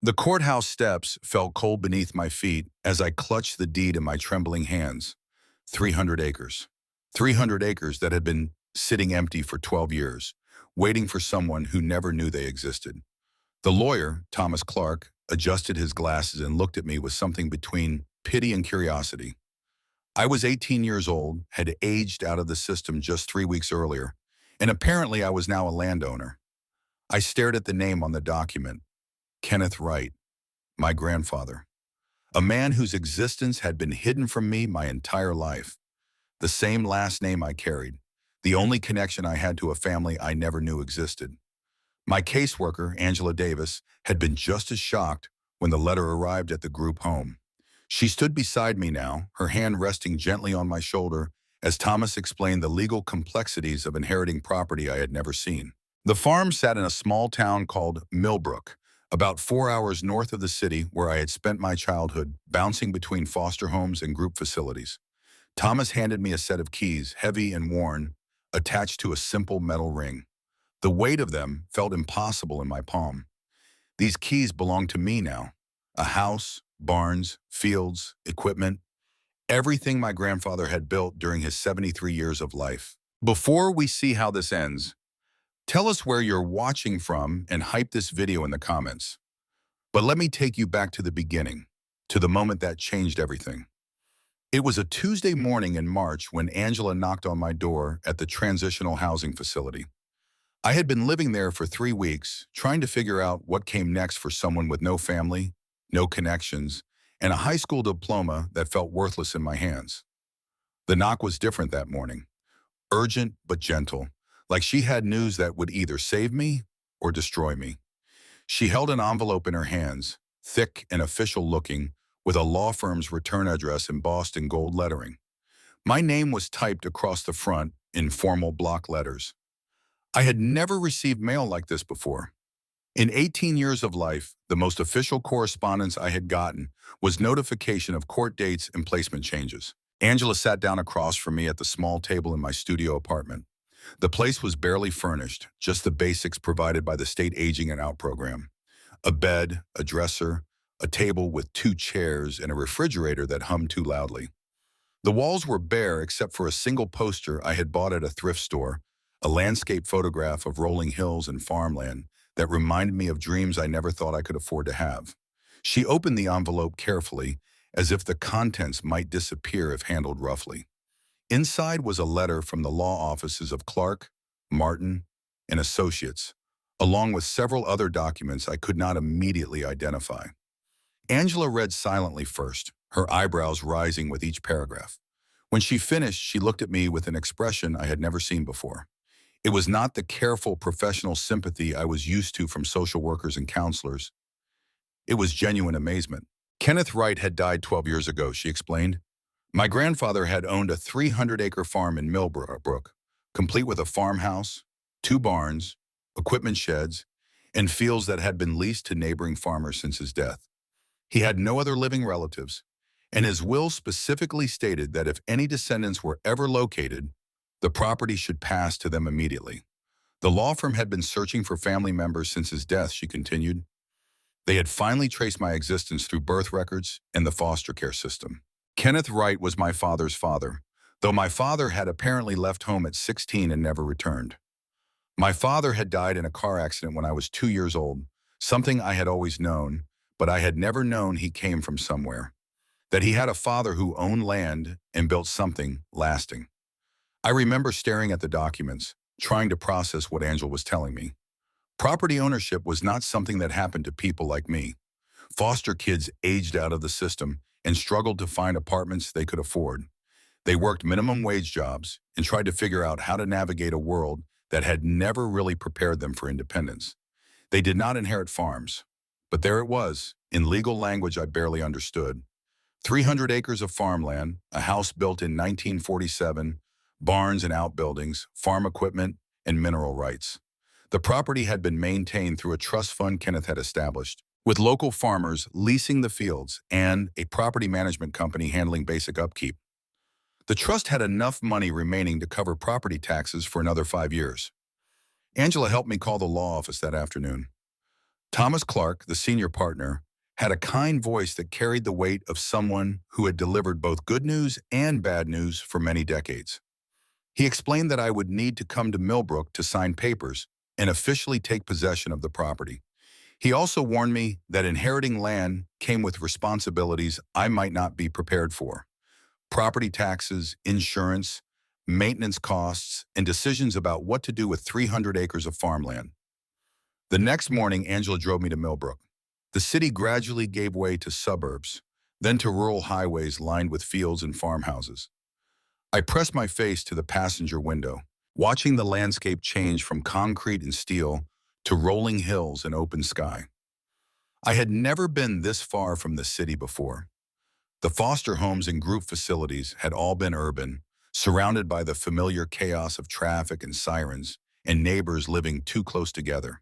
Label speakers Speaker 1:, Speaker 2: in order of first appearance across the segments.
Speaker 1: The courthouse steps felt cold beneath my feet as I clutched the deed in my trembling hands. 300 acres. 300 acres that had been sitting empty for 12 years, waiting for someone who never knew they existed. The lawyer, Thomas Clark, adjusted his glasses and looked at me with something between pity and curiosity. I was 18 years old, had aged out of the system just 3 weeks earlier, and apparently I was now a landowner. I stared at the name on the document, Kenneth Wright, my grandfather, a man whose existence had been hidden from me my entire life. The same last name I carried, the only connection I had to a family I never knew existed. My caseworker, Angela Davis, had been just as shocked when the letter arrived at the group home. She stood beside me now, her hand resting gently on my shoulder as Thomas explained the legal complexities of inheriting property I had never seen. The farm sat in a small town called Millbrook, about 4 hours north of the city where I had spent my childhood bouncing between foster homes and group facilities. Thomas handed me a set of keys, heavy and worn, attached to a simple metal ring. The weight of them felt impossible in my palm. These keys belonged to me now. A house, barns, fields, equipment, everything my grandfather had built during his 73 years of life. Before we see how this ends, tell us where you're watching from and hype this video in the comments. But let me take you back to the beginning, to the moment that changed everything. It was a Tuesday morning in March when Angela knocked on my door at the transitional housing facility. I had been living there for 3 weeks, trying to figure out what came next for someone with no family, no connections, and a high school diploma that felt worthless in my hands. The knock was different that morning, urgent but gentle, like she had news that would either save me or destroy me. She held an envelope in her hands, thick and official looking, with a law firm's return address embossed in gold lettering. My name was typed across the front in formal block letters. I had never received mail like this before. In 18 years of life, the most official correspondence I had gotten was notification of court dates and placement changes. Angela sat down across from me at the small table in my studio apartment. The place was barely furnished, just the basics provided by the state aging and out program. A bed, a dresser, a table with 2 chairs, and a refrigerator that hummed too loudly. The walls were bare except for a single poster I had bought at a thrift store, a landscape photograph of rolling hills and farmland that reminded me of dreams I never thought I could afford to have. She opened the envelope carefully, as if the contents might disappear if handled roughly. Inside was a letter from the law offices of Clark, Martin, and Associates, along with several other documents I could not immediately identify. Angela read silently first, her eyebrows rising with each paragraph. When she finished, she looked at me with an expression I had never seen before. It was not the careful professional sympathy I was used to from social workers and counselors. It was genuine amazement. Kenneth Wright had died 12 years ago, she explained. My grandfather had owned a 300-acre farm in Millbrook, complete with a farmhouse, 2 barns, equipment sheds, and fields that had been leased to neighboring farmers since his death. He had no other living relatives, and his will specifically stated that if any descendants were ever located, the property should pass to them immediately. The law firm had been searching for family members since his death, she continued. They had finally traced my existence through birth records and the foster care system. Kenneth Wright was my father's father, though my father had apparently left home at 16 and never returned. My father had died in a car accident when I was 2 years old, something I had always known, but I had never known he came from somewhere, that he had a father who owned land and built something lasting. I remember staring at the documents, trying to process what Angela was telling me. Property ownership was not something that happened to people like me. Foster kids aged out of the system and struggled to find apartments they could afford. They worked minimum wage jobs and tried to figure out how to navigate a world that had never really prepared them for independence. They did not inherit farms, but there it was, in legal language I barely understood. 300 acres of farmland, a house built in 1947, barns and outbuildings, farm equipment, and mineral rights. The property had been maintained through a trust fund Kenneth had established, with local farmers leasing the fields and a property management company handling basic upkeep. The trust had enough money remaining to cover property taxes for another 5 years. Angela helped me call the law office that afternoon. Thomas Clark, the senior partner, had a kind voice that carried the weight of someone who had delivered both good news and bad news for many decades. He explained that I would need to come to Millbrook to sign papers and officially take possession of the property. He also warned me that inheriting land came with responsibilities I might not be prepared for. Property taxes, insurance, maintenance costs, and decisions about what to do with 300 acres of farmland. The next morning, Angela drove me to Millbrook. The city gradually gave way to suburbs, then to rural highways lined with fields and farmhouses. I pressed my face to the passenger window, watching the landscape change from concrete and steel to rolling hills and open sky. I had never been this far from the city before. The foster homes and group facilities had all been urban, surrounded by the familiar chaos of traffic and sirens, and neighbors living too close together.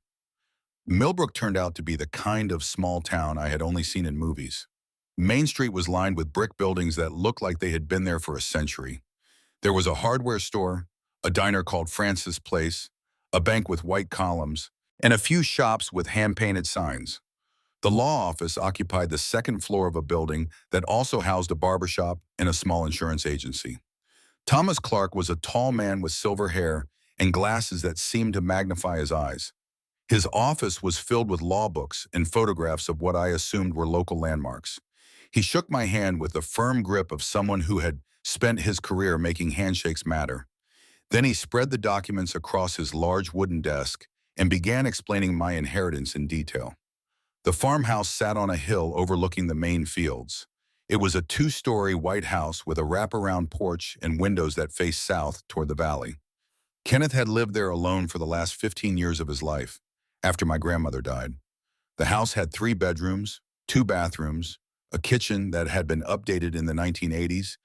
Speaker 1: Millbrook turned out to be the kind of small town I had only seen in movies. Main Street was lined with brick buildings that looked like they had been there for a century. There was a hardware store, a diner called Francis Place, a bank with white columns, and a few shops with hand-painted signs. The law office occupied the second floor of a building that also housed a barbershop and a small insurance agency. Thomas Clark was a tall man with silver hair and glasses that seemed to magnify his eyes. His office was filled with law books and photographs of what I assumed were local landmarks. He shook my hand with the firm grip of someone who had spent his career making handshakes matter. Then he spread the documents across his large wooden desk and began explaining my inheritance in detail. The farmhouse sat on a hill overlooking the main fields. It was a two-story white house with a wraparound porch and windows that faced south toward the valley. Kenneth had lived there alone for the last 15 years of his life, after my grandmother died. The house had 3 bedrooms, 2 bathrooms, a kitchen that had been updated in the 1980s,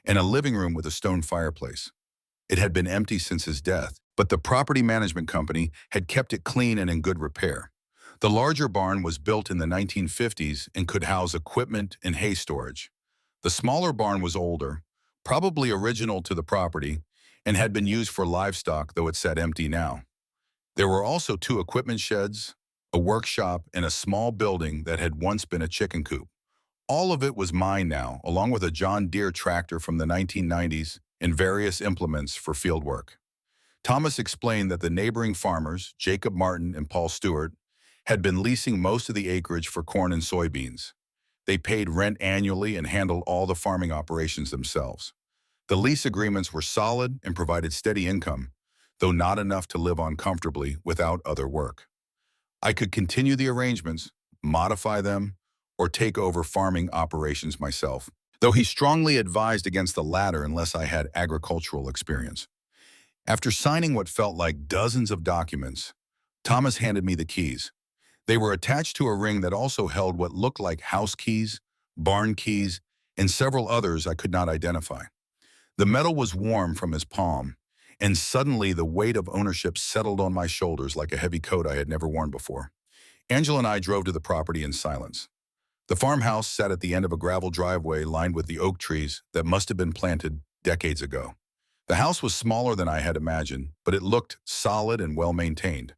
Speaker 1: and a living room with a stone fireplace. It had been empty since his death, but the property management company had kept it clean and in good repair. The larger barn was built in the 1950s and could house equipment and hay storage. The smaller barn was older, probably original to the property, and had been used for livestock, though it sat empty now. There were also 2 equipment sheds, a workshop, and a small building that had once been a chicken coop. All of it was mine now, along with a John Deere tractor from the 1990s and various implements for field work. Thomas explained that the neighboring farmers, Jacob Martin and Paul Stewart, had been leasing most of the acreage for corn and soybeans. They paid rent annually and handled all the farming operations themselves. The lease agreements were solid and provided steady income, though not enough to live on comfortably without other work. I could continue the arrangements, modify them, or take over farming operations myself, though he strongly advised against the latter unless I had agricultural experience. After signing what felt like dozens of documents, Thomas handed me the keys. They were attached to a ring that also held what looked like house keys, barn keys, and several others I could not identify. The metal was warm from his palm, and suddenly the weight of ownership settled on my shoulders like a heavy coat I had never worn before. Angela and I drove to the property in silence. The farmhouse sat at the end of a gravel driveway lined with the oak trees that must have been planted decades ago. The house was smaller than I had imagined, but it looked solid and well-maintained.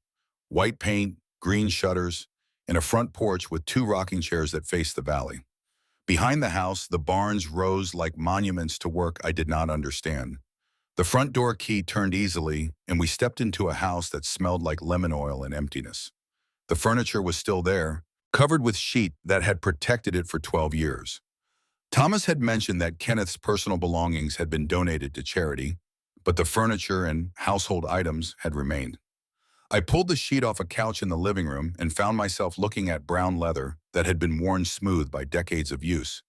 Speaker 1: White paint, green shutters, and a front porch with 2 rocking chairs that faced the valley. Behind the house, the barns rose like monuments to work I did not understand. The front door key turned easily, and we stepped into a house that smelled like lemon oil and emptiness. The furniture was still there, covered with sheet that had protected it for 12 years. Thomas had mentioned that Kenneth's personal belongings had been donated to charity, but the furniture and household items had remained. I pulled the sheet off a couch in the living room and found myself looking at brown leather that had been worn smooth by decades of use.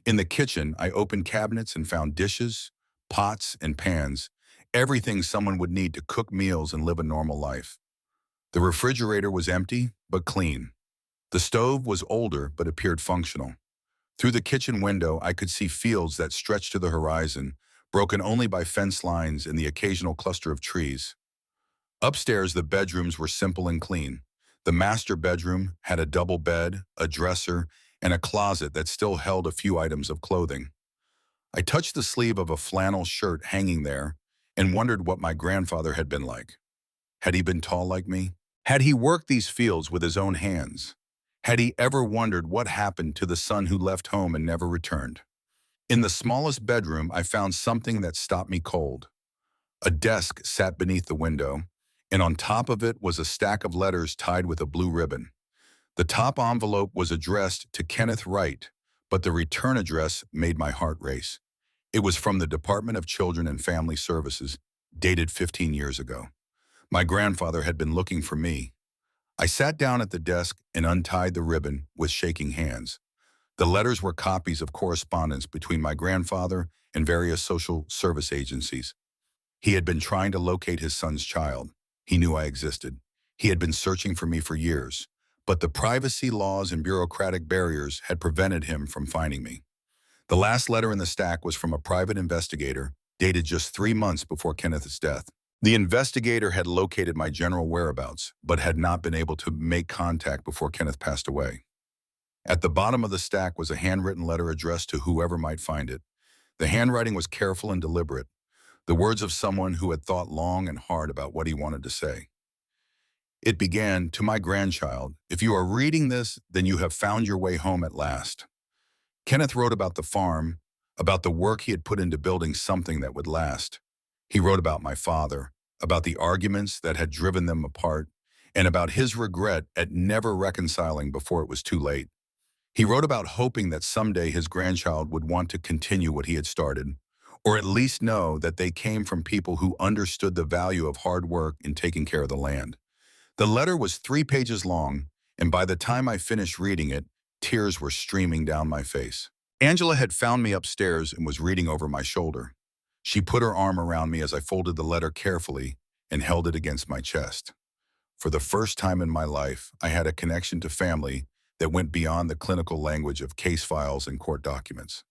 Speaker 1: In the kitchen, I opened cabinets and found dishes, pots, and pans, everything someone would need to cook meals and live a normal life. The refrigerator was empty, but clean. The stove was older, but appeared functional. Through the kitchen window, I could see fields that stretched to the horizon, broken only by fence lines and the occasional cluster of trees. Upstairs, the bedrooms were simple and clean. The master bedroom had a double bed, a dresser, and a closet that still held a few items of clothing. I touched the sleeve of a flannel shirt hanging there and wondered what my grandfather had been like. Had he been tall like me? Had he worked these fields with his own hands? Had he ever wondered what happened to the son who left home and never returned? In the smallest bedroom, I found something that stopped me cold. A desk sat beneath the window, and on top of it was a stack of letters tied with a blue ribbon. The top envelope was addressed to Kenneth Wright, but the return address made my heart race. It was from the Department of Children and Family Services, dated 15 years ago. My grandfather had been looking for me. I sat down at the desk and untied the ribbon with shaking hands. The letters were copies of correspondence between my grandfather and various social service agencies. He had been trying to locate his son's child. He knew I existed. He had been searching for me for years, but the privacy laws and bureaucratic barriers had prevented him from finding me. The last letter in the stack was from a private investigator, dated just 3 months before Kenneth's death. The investigator had located my general whereabouts, but had not been able to make contact before Kenneth passed away. At the bottom of the stack was a handwritten letter addressed to whoever might find it. The handwriting was careful and deliberate, the words of someone who had thought long and hard about what he wanted to say. It began, "To my grandchild, if you are reading this, then you have found your way home at last." Kenneth wrote about the farm, about the work he had put into building something that would last. He wrote about my father, about the arguments that had driven them apart, and about his regret at never reconciling before it was too late. He wrote about hoping that someday his grandchild would want to continue what he had started, or at least know that they came from people who understood the value of hard work in taking care of the land. The letter was 3 pages long, and by the time I finished reading it, tears were streaming down my face. Angela had found me upstairs and was reading over my shoulder. She put her arm around me as I folded the letter carefully and held it against my chest. For the first time in my life, I had a connection to family that went beyond the clinical language of case files and court documents.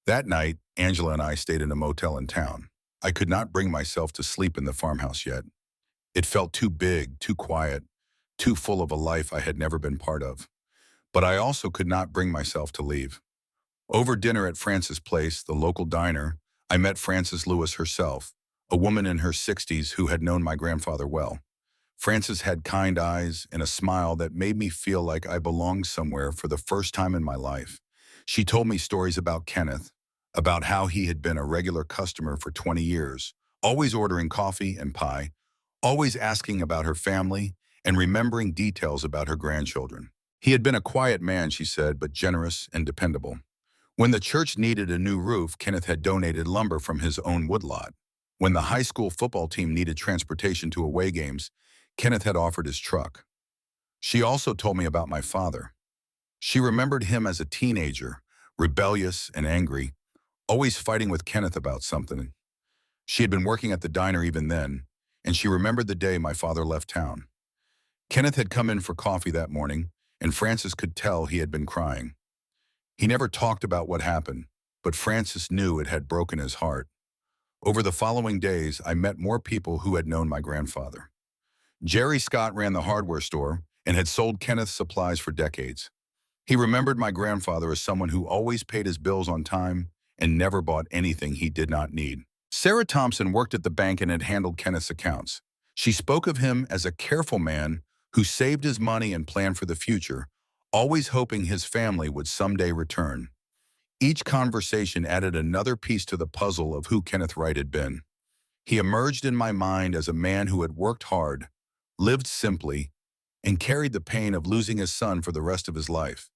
Speaker 1: That night, Angela and I stayed in a motel in town. I could not bring myself to sleep in the farmhouse yet. It felt too big, too quiet, too full of a life I had never been part of. But I also could not bring myself to leave. Over dinner at Frances' Place, the local diner, I met Frances Lewis herself, a woman in her 60s who had known my grandfather well. Frances had kind eyes and a smile that made me feel like I belonged somewhere for the first time in my life. She told me stories about Kenneth, about how he had been a regular customer for 20 years, always ordering coffee and pie, always asking about her family, and remembering details about her grandchildren. He had been a quiet man, she said, but generous and dependable. When the church needed a new roof, Kenneth had donated lumber from his own woodlot. When the high school football team needed transportation to away games, Kenneth had offered his truck. She also told me about my father. She remembered him as a teenager, rebellious and angry, always fighting with Kenneth about something. She had been working at the diner even then, and she remembered the day my father left town. Kenneth had come in for coffee that morning, and Frances could tell he had been crying. He never talked about what happened, but Frances knew it had broken his heart. Over the following days, I met more people who had known my grandfather. Jerry Scott ran the hardware store and had sold Kenneth supplies for decades. He remembered my grandfather as someone who always paid his bills on time and never bought anything he did not need. Sarah Thompson worked at the bank and had handled Kenneth's accounts. She spoke of him as a careful man who saved his money and planned for the future, always hoping his family would someday return. Each conversation added another piece to the puzzle of who Kenneth Wright had been. He emerged in my mind as a man who had worked hard, lived simply, and carried the pain of losing his son for the rest of his life.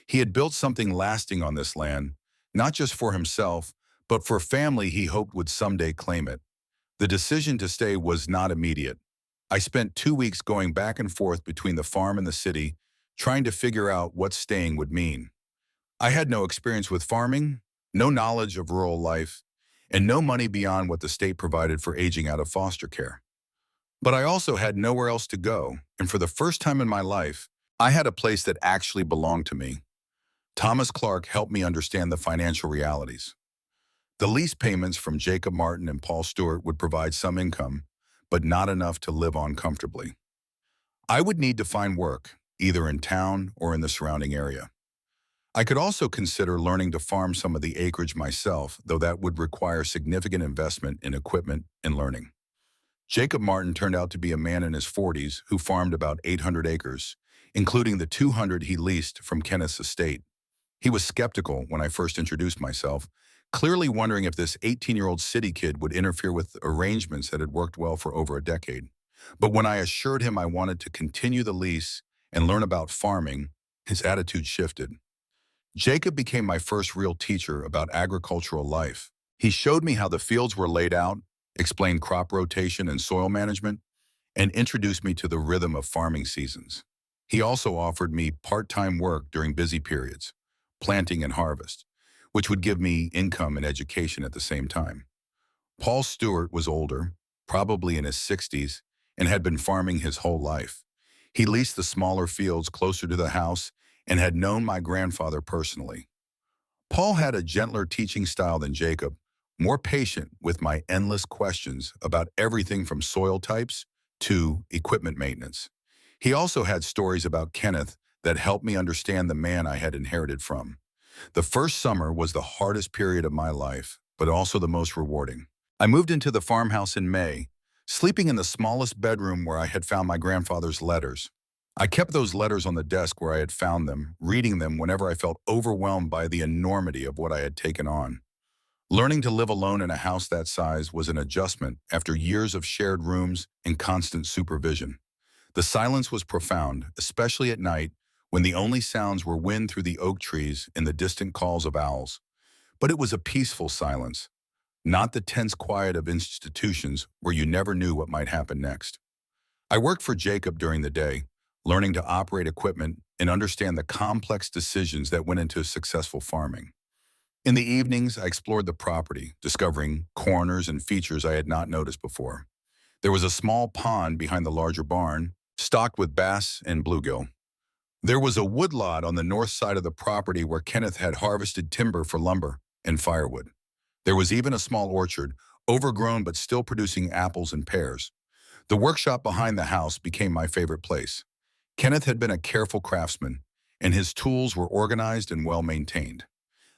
Speaker 1: He had built something lasting on this land, not just for himself, but for family he hoped would someday claim it. The decision to stay was not immediate. I spent 2 weeks going back and forth between the farm and the city, trying to figure out what staying would mean. I had no experience with farming, no knowledge of rural life, and no money beyond what the state provided for aging out of foster care. But I also had nowhere else to go, and for the first time in my life, I had a place that actually belonged to me. Thomas Clark helped me understand the financial realities. The lease payments from Jacob Martin and Paul Stewart would provide some income, but not enough to live on comfortably. I would need to find work, either in town or in the surrounding area. I could also consider learning to farm some of the acreage myself, though that would require significant investment in equipment and learning. Jacob Martin turned out to be a man in his 40s who farmed about 800 acres, including the 200 he leased from Kenneth's estate. He was skeptical when I first introduced myself, clearly wondering if this 18-year-old city kid would interfere with arrangements that had worked well for over a decade. But when I assured him I wanted to continue the lease and learn about farming, his attitude shifted. Jacob became my first real teacher about agricultural life. He showed me how the fields were laid out, explained crop rotation and soil management, and introduced me to the rhythm of farming seasons. He also offered me part-time work during busy periods, planting and harvest, which would give me income and education at the same time. Paul Stewart was older, probably in his 60s, and had been farming his whole life. He leased the smaller fields closer to the house and had known my grandfather personally. Paul had a gentler teaching style than Jacob, more patient with my endless questions about everything from soil types to equipment maintenance. He also had stories about Kenneth that helped me understand the man I had inherited from. The first summer was the hardest period of my life, but also the most rewarding. I moved into the farmhouse in May, sleeping in the smallest bedroom where I had found my grandfather's letters. I kept those letters on the desk where I had found them, reading them whenever I felt overwhelmed by the enormity of what I had taken on. Learning to live alone in a house that size was an adjustment after years of shared rooms and constant supervision. The silence was profound, especially at night when the only sounds were wind through the oak trees and the distant calls of owls. But it was a peaceful silence, not the tense quiet of institutions where you never knew what might happen next. I worked for Jacob during the day, learning to operate equipment and understand the complex decisions that went into successful farming. In the evenings, I explored the property, discovering corners and features I had not noticed before. There was a small pond behind the larger barn, stocked with bass and bluegill. There was a woodlot on the north side of the property where Kenneth had harvested timber for lumber and firewood. There was even a small orchard, overgrown but still producing apples and pears. The workshop behind the house became my favorite place. Kenneth had been a careful craftsman, and his tools were organized and well-maintained.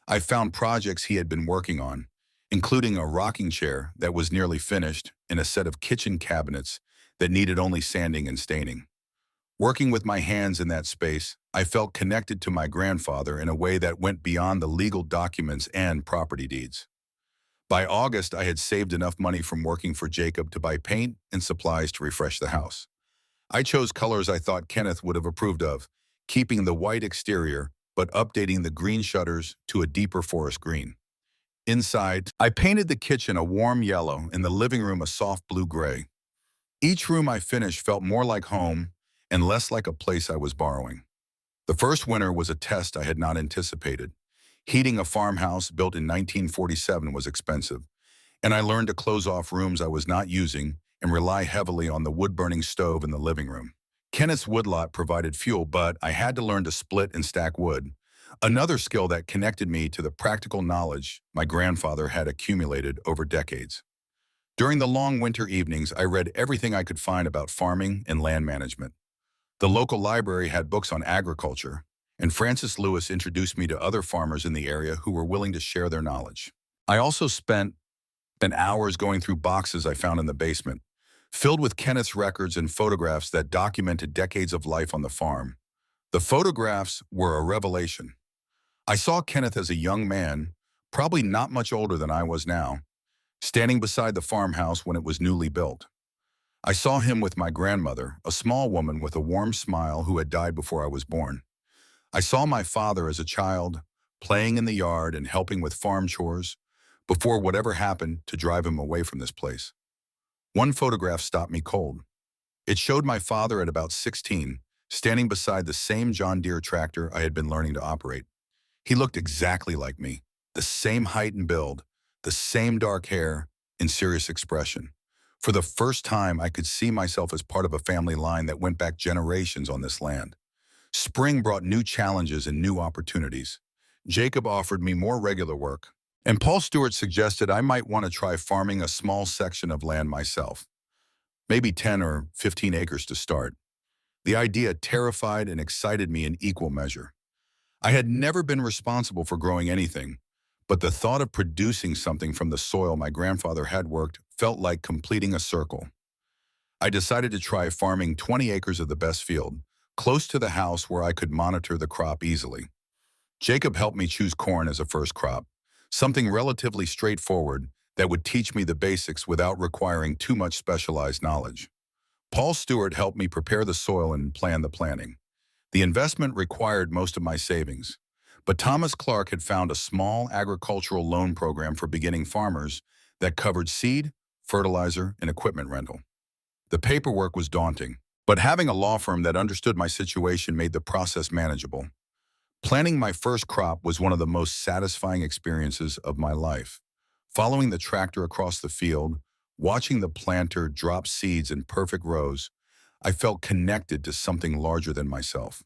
Speaker 1: I found projects he had been working on, including a rocking chair that was nearly finished and a set of kitchen cabinets that needed only sanding and staining. Working with my hands in that space, I felt connected to my grandfather in a way that went beyond the legal documents and property deeds. By August, I had saved enough money from working for Jacob to buy paint and supplies to refresh the house. I chose colors I thought Kenneth would have approved of, keeping the white exterior but updating the green shutters to a deeper forest green. Inside, I painted the kitchen a warm yellow and the living room a soft blue gray. Each room I finished felt more like home and less like a place I was borrowing. The first winter was a test I had not anticipated. Heating a farmhouse built in 1947 was expensive, and I learned to close off rooms I was not using and rely heavily on the wood-burning stove in the living room. Kenneth's woodlot provided fuel, but I had to learn to split and stack wood, another skill that connected me to the practical knowledge my grandfather had accumulated over decades. During the long winter evenings, I read everything I could find about farming and land management. The local library had books on agriculture, and Francis Lewis introduced me to other farmers in the area who were willing to share their knowledge. I also spent hours going through boxes I found in the basement, filled with Kenneth's records and photographs that documented decades of life on the farm. The photographs were a revelation. I saw Kenneth as a young man, probably not much older than I was now, standing beside the farmhouse when it was newly built. I saw him with my grandmother, a small woman with a warm smile who had died before I was born. I saw my father as a child, playing in the yard and helping with farm chores, before whatever happened to drive him away from this place. One photograph stopped me cold. It showed my father at about 16, standing beside the same John Deere tractor I had been learning to operate. He looked exactly like me, the same height and build, the same dark hair and serious expression. For the first time, I could see myself as part of a family line that went back generations on this land. Spring brought new challenges and new opportunities. Jacob offered me more regular work, and Paul Stewart suggested I might want to try farming a small section of land myself, maybe 10 or 15 acres to start. The idea terrified and excited me in equal measure. I had never been responsible for growing anything, but the thought of producing something from the soil my grandfather had worked felt like completing a circle. I decided to try farming 20 acres of the best field, close to the house where I could monitor the crop easily. Jacob helped me choose corn as a first crop, something relatively straightforward that would teach me the basics without requiring too much specialized knowledge. Paul Stewart helped me prepare the soil and plan the planting. The investment required most of my savings, but Thomas Clark had found a small agricultural loan program for beginning farmers that covered seed, fertilizer, and equipment rental. The paperwork was daunting, but having a law firm that understood my situation made the process manageable. Planting my first crop was one of the most satisfying experiences of my life. Following the tractor across the field, watching the planter drop seeds in perfect rows, I felt connected to something larger than myself.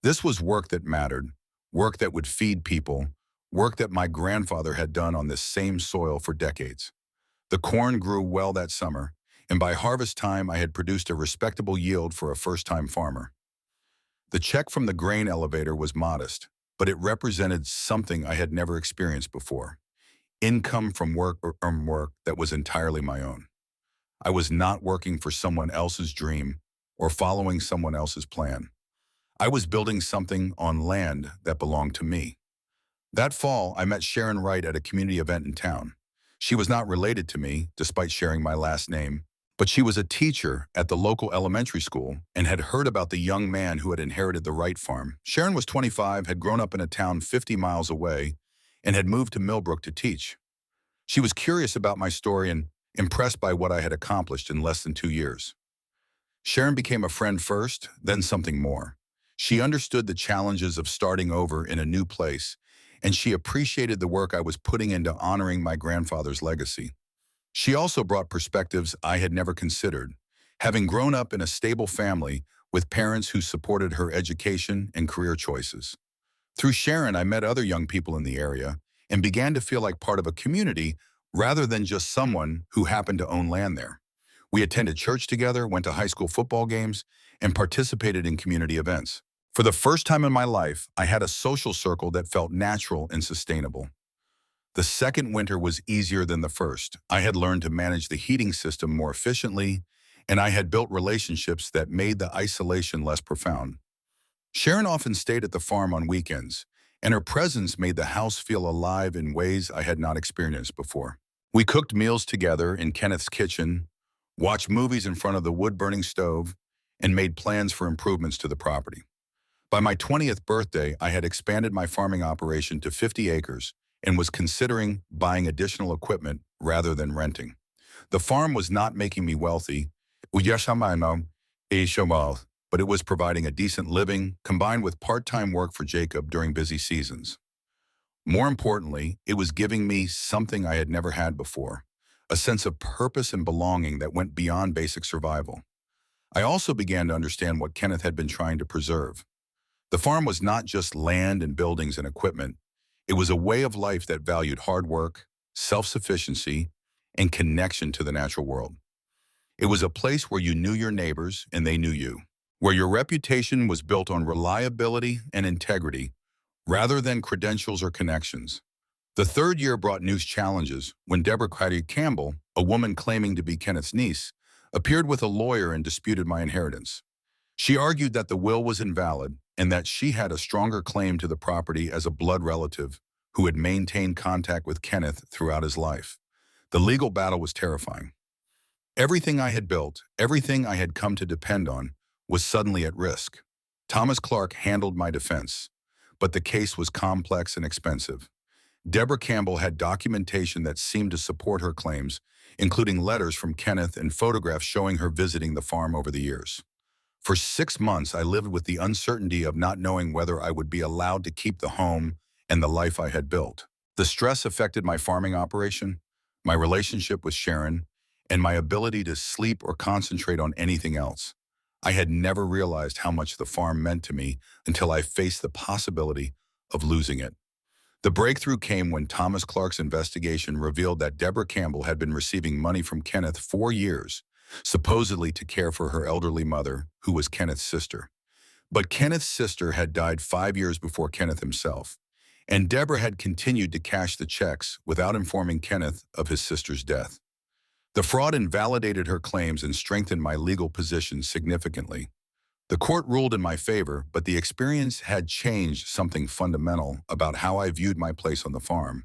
Speaker 1: This was work that mattered, work that would feed people, work that my grandfather had done on this same soil for decades. The corn grew well that summer, and by harvest time I had produced a respectable yield for a first-time farmer. The check from the grain elevator was modest, but it represented something I had never experienced before. Income from work that was entirely my own. I was not working for someone else's dream or following someone else's plan. I was building something on land that belonged to me. That fall, I met Sharon Wright at a community event in town. She was not related to me, despite sharing my last name, but she was a teacher at the local elementary school and had heard about the young man who had inherited the Wright farm. Sharon was 25, had grown up in a town 50 miles away, and had moved to Millbrook to teach. She was curious about my story and impressed by what I had accomplished in less than 2 years. Sharon became a friend first, then something more. She understood the challenges of starting over in a new place, and she appreciated the work I was putting into honoring my grandfather's legacy. She also brought perspectives I had never considered, having grown up in a stable family with parents who supported her education and career choices. Through Sharon, I met other young people in the area and began to feel like part of a community rather than just someone who happened to own land there. We attended church together, went to high school football games, and participated in community events. For the first time in my life, I had a social circle that felt natural and sustainable. The second winter was easier than the first. I had learned to manage the heating system more efficiently, and I had built relationships that made the isolation less profound. Sharon often stayed at the farm on weekends, and her presence made the house feel alive in ways I had not experienced before. We cooked meals together in Kenneth's kitchen, watched movies in front of the wood-burning stove, and made plans for improvements to the property. By my 20th birthday, I had expanded my farming operation to 50 acres and was considering buying additional equipment rather than renting. The farm was not making me wealthy, but it was providing a decent living combined with part-time work for Jacob during busy seasons. More importantly, it was giving me something I had never had before, a sense of purpose and belonging that went beyond basic survival. I also began to understand what Kenneth had been trying to preserve. The farm was not just land and buildings and equipment. It was a way of life that valued hard work, self-sufficiency, and connection to the natural world. It was a place where you knew your neighbors and they knew you, where your reputation was built on reliability and integrity rather than credentials or connections. The third year brought new challenges when Deborah Campbell, a woman claiming to be Kenneth's niece, appeared with a lawyer and disputed my inheritance. She argued that the will was invalid and that she had a stronger claim to the property as a blood relative who had maintained contact with Kenneth throughout his life. The legal battle was terrifying. Everything I had built, everything I had come to depend on, was suddenly at risk. Thomas Clark handled my defense, but the case was complex and expensive. Deborah Campbell had documentation that seemed to support her claims, including letters from Kenneth and photographs showing her visiting the farm over the years. For 6 months, I lived with the uncertainty of not knowing whether I would be allowed to keep the home and the life I had built. The stress affected my farming operation, my relationship with Sharon, and my ability to sleep or concentrate on anything else. I had never realized how much the farm meant to me until I faced the possibility of losing it. The breakthrough came when Thomas Clark's investigation revealed that Deborah Campbell had been receiving money from Kenneth for years, supposedly to care for her elderly mother, who was Kenneth's sister. But Kenneth's sister had died 5 years before Kenneth himself, and Deborah had continued to cash the checks without informing Kenneth of his sister's death. The fraud invalidated her claims and strengthened my legal position significantly. The court ruled in my favor, but the experience had changed something fundamental about how I viewed my place on the farm.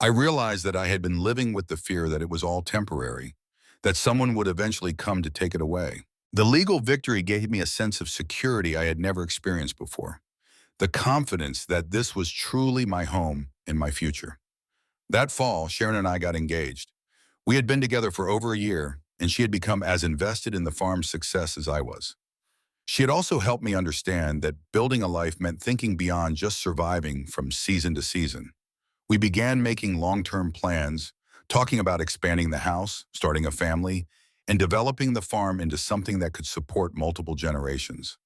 Speaker 1: I realized that I had been living with the fear that it was all temporary, that someone would eventually come to take it away. The legal victory gave me a sense of security I had never experienced before, the confidence that this was truly my home and my future. That fall, Sharon and I got engaged. We had been together for over a year, and she had become as invested in the farm's success as I was. She had also helped me understand that building a life meant thinking beyond just surviving from season to season. We began making long-term plans, talking about expanding the house, starting a family, and developing the farm into something that could support multiple generations.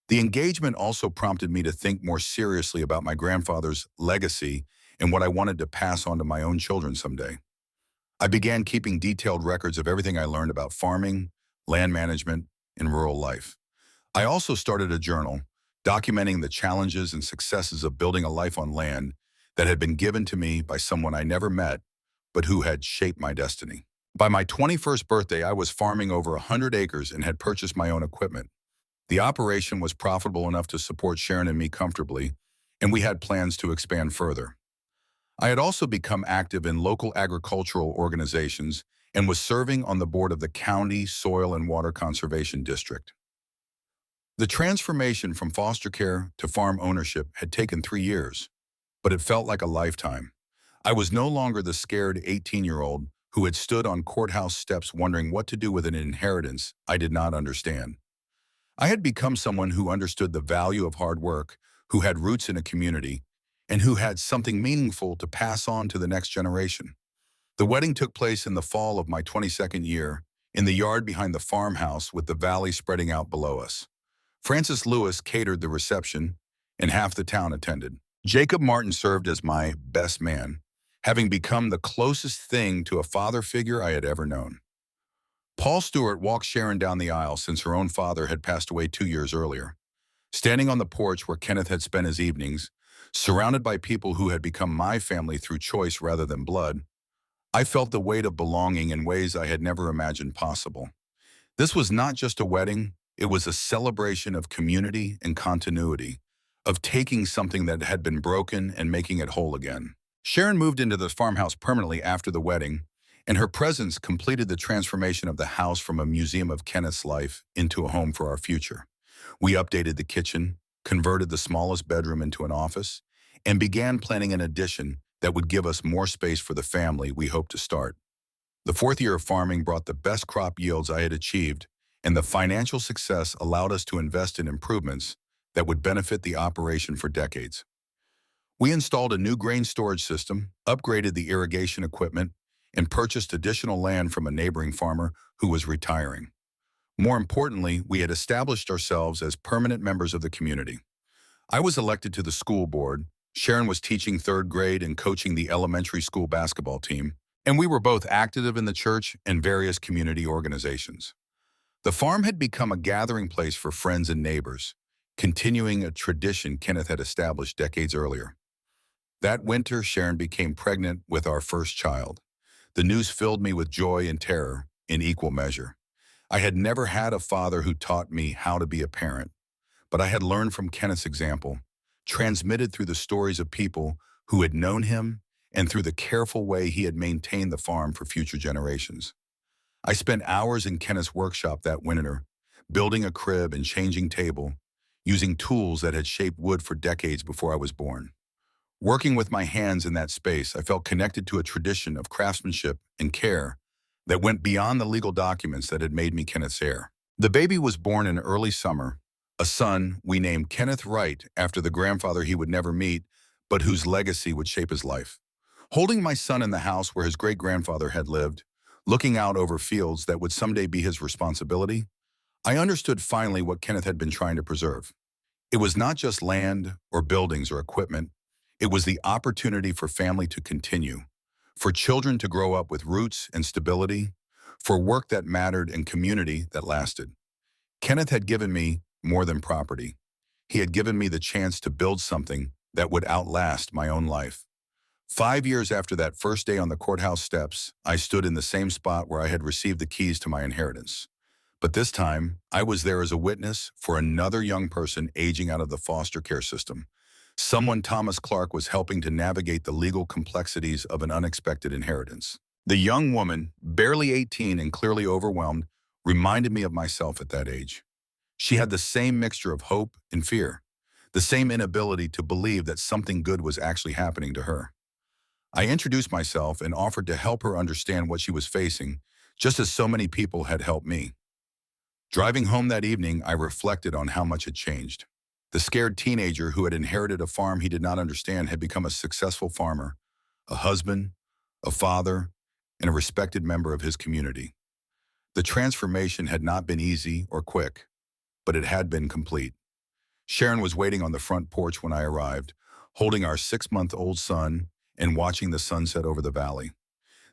Speaker 1: The engagement also prompted me to think more seriously about my grandfather's legacy and what I wanted to pass on to my own children someday. I began keeping detailed records of everything I learned about farming, land management, and rural life. I also started a journal, documenting the challenges and successes of building a life on land that had been given to me by someone I never met, but who had shaped my destiny. By my 21st birthday, I was farming over 100 acres and had purchased my own equipment. The operation was profitable enough to support Sharon and me comfortably, and we had plans to expand further. I had also become active in local agricultural organizations and was serving on the board of the County Soil and Water Conservation District. The transformation from foster care to farm ownership had taken 3 years, but it felt like a lifetime. I was no longer the scared 18-year-old who had stood on courthouse steps wondering what to do with an inheritance I did not understand. I had become someone who understood the value of hard work, who had roots in a community, and who had something meaningful to pass on to the next generation. The wedding took place in the fall of my 22nd year, in the yard behind the farmhouse with the valley spreading out below us. Francis Lewis catered the reception, and half the town attended. Jacob Martin served as my best man, having become the closest thing to a father figure I had ever known. Paul Stewart walked Sharon down the aisle since her own father had passed away 2 years earlier. Standing on the porch where Kenneth had spent his evenings, surrounded by people who had become my family through choice rather than blood, I felt the weight of belonging in ways I had never imagined possible. This was not just a wedding, it was a celebration of community and continuity, of taking something that had been broken and making it whole again. Sharon moved into the farmhouse permanently after the wedding, and her presence completed the transformation of the house from a museum of Kenneth's life into a home for our future. We updated the kitchen, converted the smallest bedroom into an office, and began planning an addition that would give us more space for the family we hoped to start. The fourth year of farming brought the best crop yields I had achieved, and the financial success allowed us to invest in improvements that would benefit the operation for decades. We installed a new grain storage system, upgraded the irrigation equipment, and purchased additional land from a neighboring farmer who was retiring. More importantly, we had established ourselves as permanent members of the community. I was elected to the school board, Sharon was teaching third grade and coaching the elementary school basketball team, and we were both active in the church and various community organizations. The farm had become a gathering place for friends and neighbors, continuing a tradition Kenneth had established decades earlier. That winter, Sharon became pregnant with our first child. The news filled me with joy and terror in equal measure. I had never had a father who taught me how to be a parent, but I had learned from Kenneth's example, transmitted through the stories of people who had known him and through the careful way he had maintained the farm for future generations. I spent hours in Kenneth's workshop that winter, building a crib and changing table, using tools that had shaped wood for decades before I was born. Working with my hands in that space, I felt connected to a tradition of craftsmanship and care that went beyond the legal documents that had made me Kenneth's heir. The baby was born in early summer, a son we named Kenneth Wright after the grandfather he would never meet, but whose legacy would shape his life. Holding my son in the house where his great-grandfather had lived, looking out over fields that would someday be his responsibility, I understood finally what Kenneth had been trying to preserve. It was not just land or buildings or equipment. It was the opportunity for family to continue, for children to grow up with roots and stability, for work that mattered and community that lasted. Kenneth had given me more than property. He had given me the chance to build something that would outlast my own life. 5 years after that first day on the courthouse steps, I stood in the same spot where I had received the keys to my inheritance. But this time, I was there as a witness for another young person aging out of the foster care system. Someone Thomas Clark was helping to navigate the legal complexities of an unexpected inheritance. The young woman, barely 18 and clearly overwhelmed, reminded me of myself at that age. She had the same mixture of hope and fear, the same inability to believe that something good was actually happening to her. I introduced myself and offered to help her understand what she was facing, just as so many people had helped me. Driving home that evening, I reflected on how much had changed. The scared teenager who had inherited a farm he did not understand had become a successful farmer, a husband, a father, and a respected member of his community. The transformation had not been easy or quick, but it had been complete. Sharon was waiting on the front porch when I arrived, holding our 6-month-old son and watching the sunset over the valley.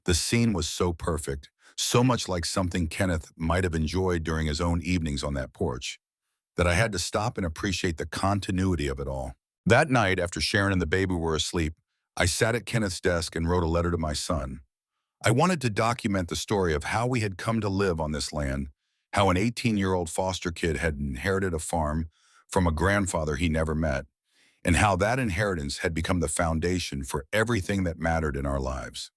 Speaker 1: The scene was so perfect, so much like something Kenneth might have enjoyed during his own evenings on that porch, that I had to stop and appreciate the continuity of it all. That night, after Sharon and the baby were asleep, I sat at Kenneth's desk and wrote a letter to my son. I wanted to document the story of how we had come to live on this land, how an 18-year-old foster kid had inherited a farm from a grandfather he never met, and how that inheritance had become the foundation for everything that mattered in our lives.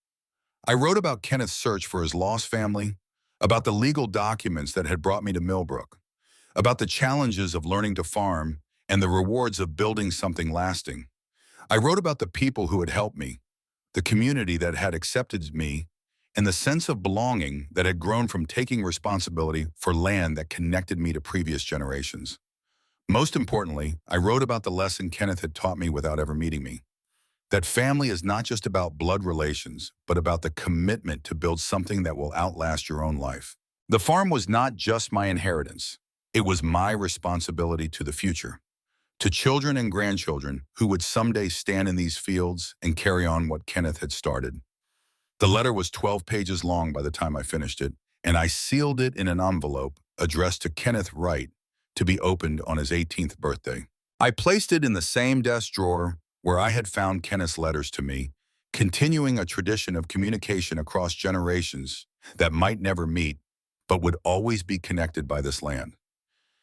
Speaker 1: I wrote about Kenneth's search for his lost family, about the legal documents that had brought me to Millbrook, about the challenges of learning to farm and the rewards of building something lasting. I wrote about the people who had helped me, the community that had accepted me, and the sense of belonging that had grown from taking responsibility for land that connected me to previous generations. Most importantly, I wrote about the lesson Kenneth had taught me without ever meeting me. That family is not just about blood relations, but about the commitment to build something that will outlast your own life. The farm was not just my inheritance. It was my responsibility to the future, to children and grandchildren who would someday stand in these fields and carry on what Kenneth had started. The letter was 12 pages long by the time I finished it, and I sealed it in an envelope addressed to Kenneth Wright to be opened on his 18th birthday. I placed it in the same desk drawer where I had found Kenneth's letters to me, continuing a tradition of communication across generations that might never meet, but would always be connected by this land.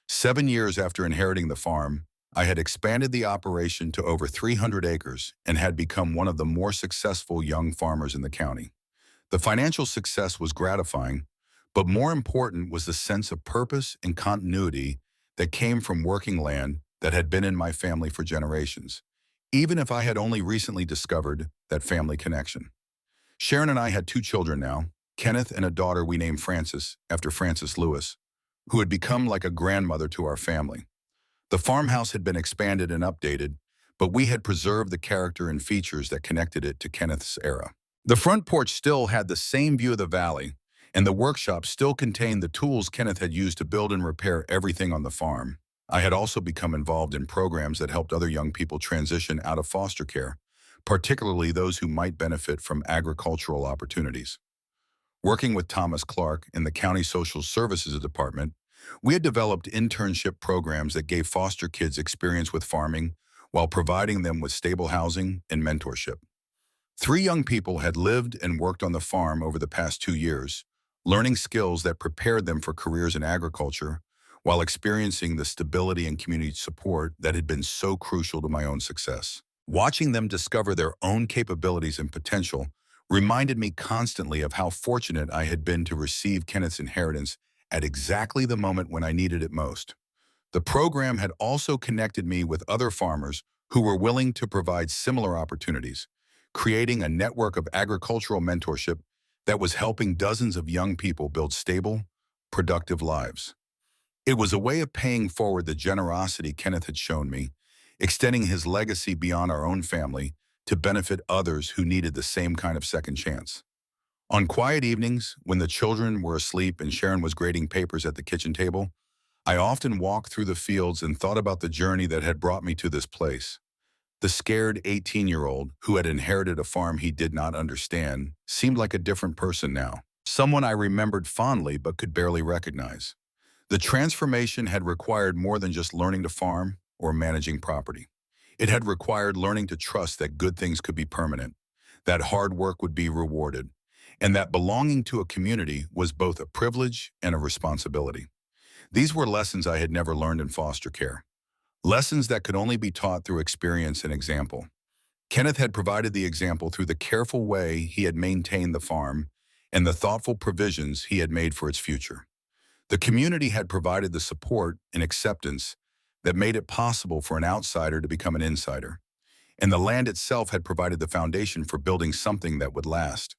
Speaker 1: 7 years after inheriting the farm, I had expanded the operation to over 300 acres and had become one of the more successful young farmers in the county. The financial success was gratifying, but more important was the sense of purpose and continuity that came from working land that had been in my family for generations, even if I had only recently discovered that family connection. Sharon and I had 2 children now, Kenneth and a daughter we named Frances after Frances Lewis, who had become like a grandmother to our family. The farmhouse had been expanded and updated, but we had preserved the character and features that connected it to Kenneth's era. The front porch still had the same view of the valley, and the workshop still contained the tools Kenneth had used to build and repair everything on the farm. I had also become involved in programs that helped other young people transition out of foster care, particularly those who might benefit from agricultural opportunities. Working with Thomas Clark in the County Social Services Department, we had developed internship programs that gave foster kids experience with farming while providing them with stable housing and mentorship. 3 young people had lived and worked on the farm over the past 2 years, learning skills that prepared them for careers in agriculture while experiencing the stability and community support that had been so crucial to my own success. Watching them discover their own capabilities and potential reminded me constantly of how fortunate I had been to receive Kenneth's inheritance at exactly the moment when I needed it most. The program had also connected me with other farmers who were willing to provide similar opportunities, creating a network of agricultural mentorship that was helping dozens of young people build stable, productive lives. It was a way of paying forward the generosity Kenneth had shown me, extending his legacy beyond our own family to benefit others who needed the same kind of second chance. On quiet evenings, when the children were asleep and Sharon was grading papers at the kitchen table, I often walked through the fields and thought about the journey that had brought me to this place. The scared 18-year-old who had inherited a farm he did not understand seemed like a different person now, someone I remembered fondly but could barely recognize. The transformation had required more than just learning to farm or managing property. It had required learning to trust that good things could be permanent, that hard work would be rewarded, and that belonging to a community was both a privilege and a responsibility. These were lessons I had never learned in foster care, lessons that could only be taught through experience and example. Kenneth had provided the example through the careful way he had maintained the farm and the thoughtful provisions he had made for its future. The community had provided the support and acceptance that made it possible for an outsider to become an insider, and the land itself had provided the foundation for building something that would last.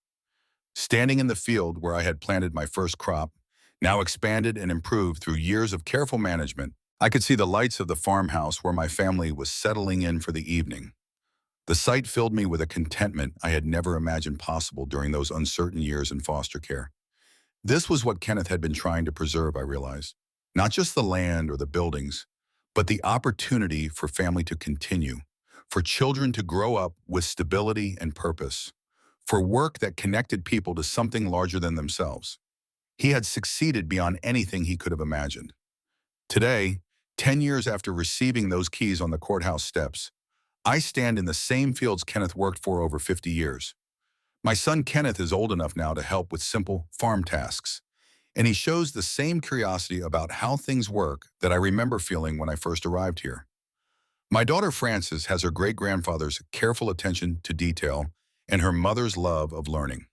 Speaker 1: Standing in the field where I had planted my first crop, now expanded and improved through years of careful management, I could see the lights of the farmhouse where my family was settling in for the evening. The sight filled me with a contentment I had never imagined possible during those uncertain years in foster care. This was what Kenneth had been trying to preserve, I realized. Not just the land or the buildings, but the opportunity for family to continue, for children to grow up with stability and purpose, for work that connected people to something larger than themselves. He had succeeded beyond anything he could have imagined. Today, 10 years after receiving those keys on the courthouse steps, I stand in the same fields Kenneth worked for over 50 years. My son Kenneth is old enough now to help with simple farm tasks, and he shows the same curiosity about how things work that I remember feeling when I first arrived here. My daughter Frances has her great-grandfather's careful attention to detail and her mother's love of learning.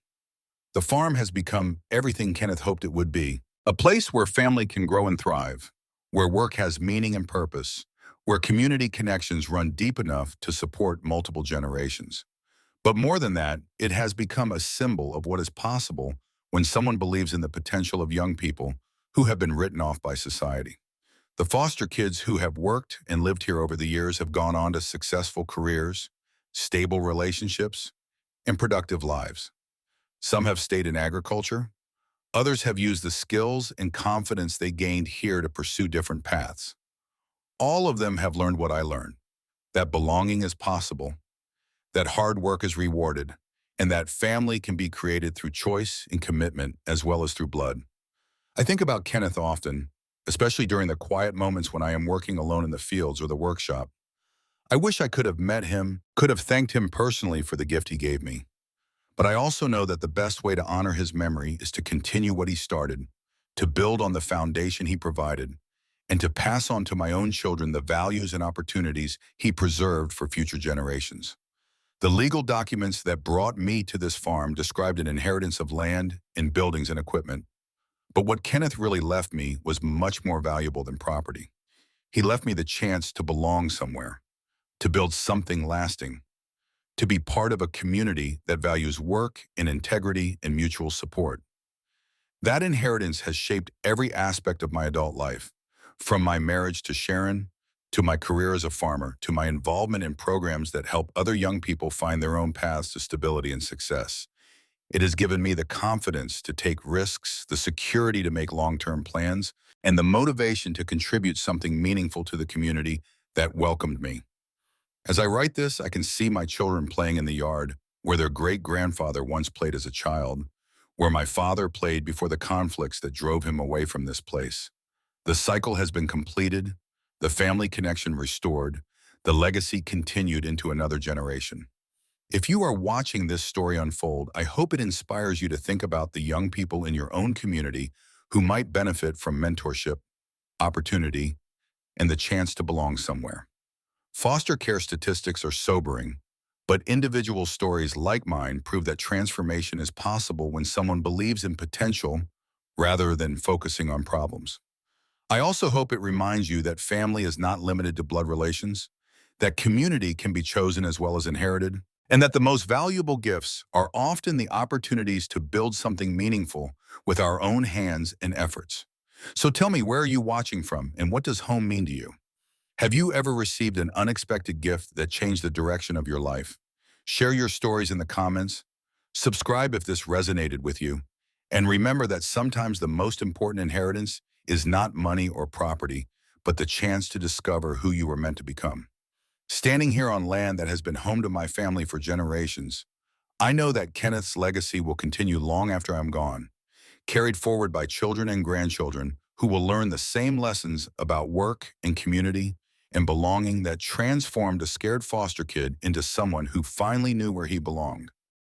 Speaker 1: The farm has become everything Kenneth hoped it would be, a place where family can grow and thrive, where work has meaning and purpose, where community connections run deep enough to support multiple generations. But more than that, it has become a symbol of what is possible when someone believes in the potential of young people who have been written off by society. The foster kids who have worked and lived here over the years have gone on to successful careers, stable relationships, and productive lives. Some have stayed in agriculture. Others have used the skills and confidence they gained here to pursue different paths. All of them have learned what I learned, that belonging is possible, that hard work is rewarded, and that family can be created through choice and commitment as well as through blood. I think about Kenneth often, especially during the quiet moments when I am working alone in the fields or the workshop. I wish I could have met him, could have thanked him personally for the gift he gave me. But I also know that the best way to honor his memory is to continue what he started, to build on the foundation he provided, and to pass on to my own children the values and opportunities he preserved for future generations. The legal documents that brought me to this farm described an inheritance of land and buildings and equipment. But what Kenneth really left me was much more valuable than property. He left me the chance to belong somewhere, to build something lasting, to be part of a community that values work and integrity and mutual support. That inheritance has shaped every aspect of my adult life, from my marriage to Sharon, to my career as a farmer, to my involvement in programs that help other young people find their own paths to stability and success. It has given me the confidence to take risks, the security to make long-term plans, and the motivation to contribute something meaningful to the community that welcomed me. As I write this, I can see my children playing in the yard where their great-grandfather once played as a child, where my father played before the conflicts that drove him away from this place. The cycle has been completed, the family connection restored, the legacy continued into another generation. If you are watching this story unfold, I hope it inspires you to think about the young people in your own community who might benefit from mentorship, opportunity, and the chance to belong somewhere. Foster care statistics are sobering, but individual stories like mine prove that transformation is possible when someone believes in potential rather than focusing on problems. I also hope it reminds you that family is not limited to blood relations, that community can be chosen as well as inherited, and that the most valuable gifts are often the opportunities to build something meaningful with our own hands and efforts. So tell me, where are you watching from, and what does home mean to you? Have you ever received an unexpected gift that changed the direction of your life? Share your stories in the comments. Subscribe if this resonated with you. And remember that sometimes the most important inheritance is not money or property, but the chance to discover who you were meant to become. Standing here on land that has been home to my family for generations, I know that Kenneth's legacy will continue long after I'm gone, carried forward by children and grandchildren who will learn the same lessons about work and community and belonging that transformed a scared foster kid into someone who finally knew where he belonged.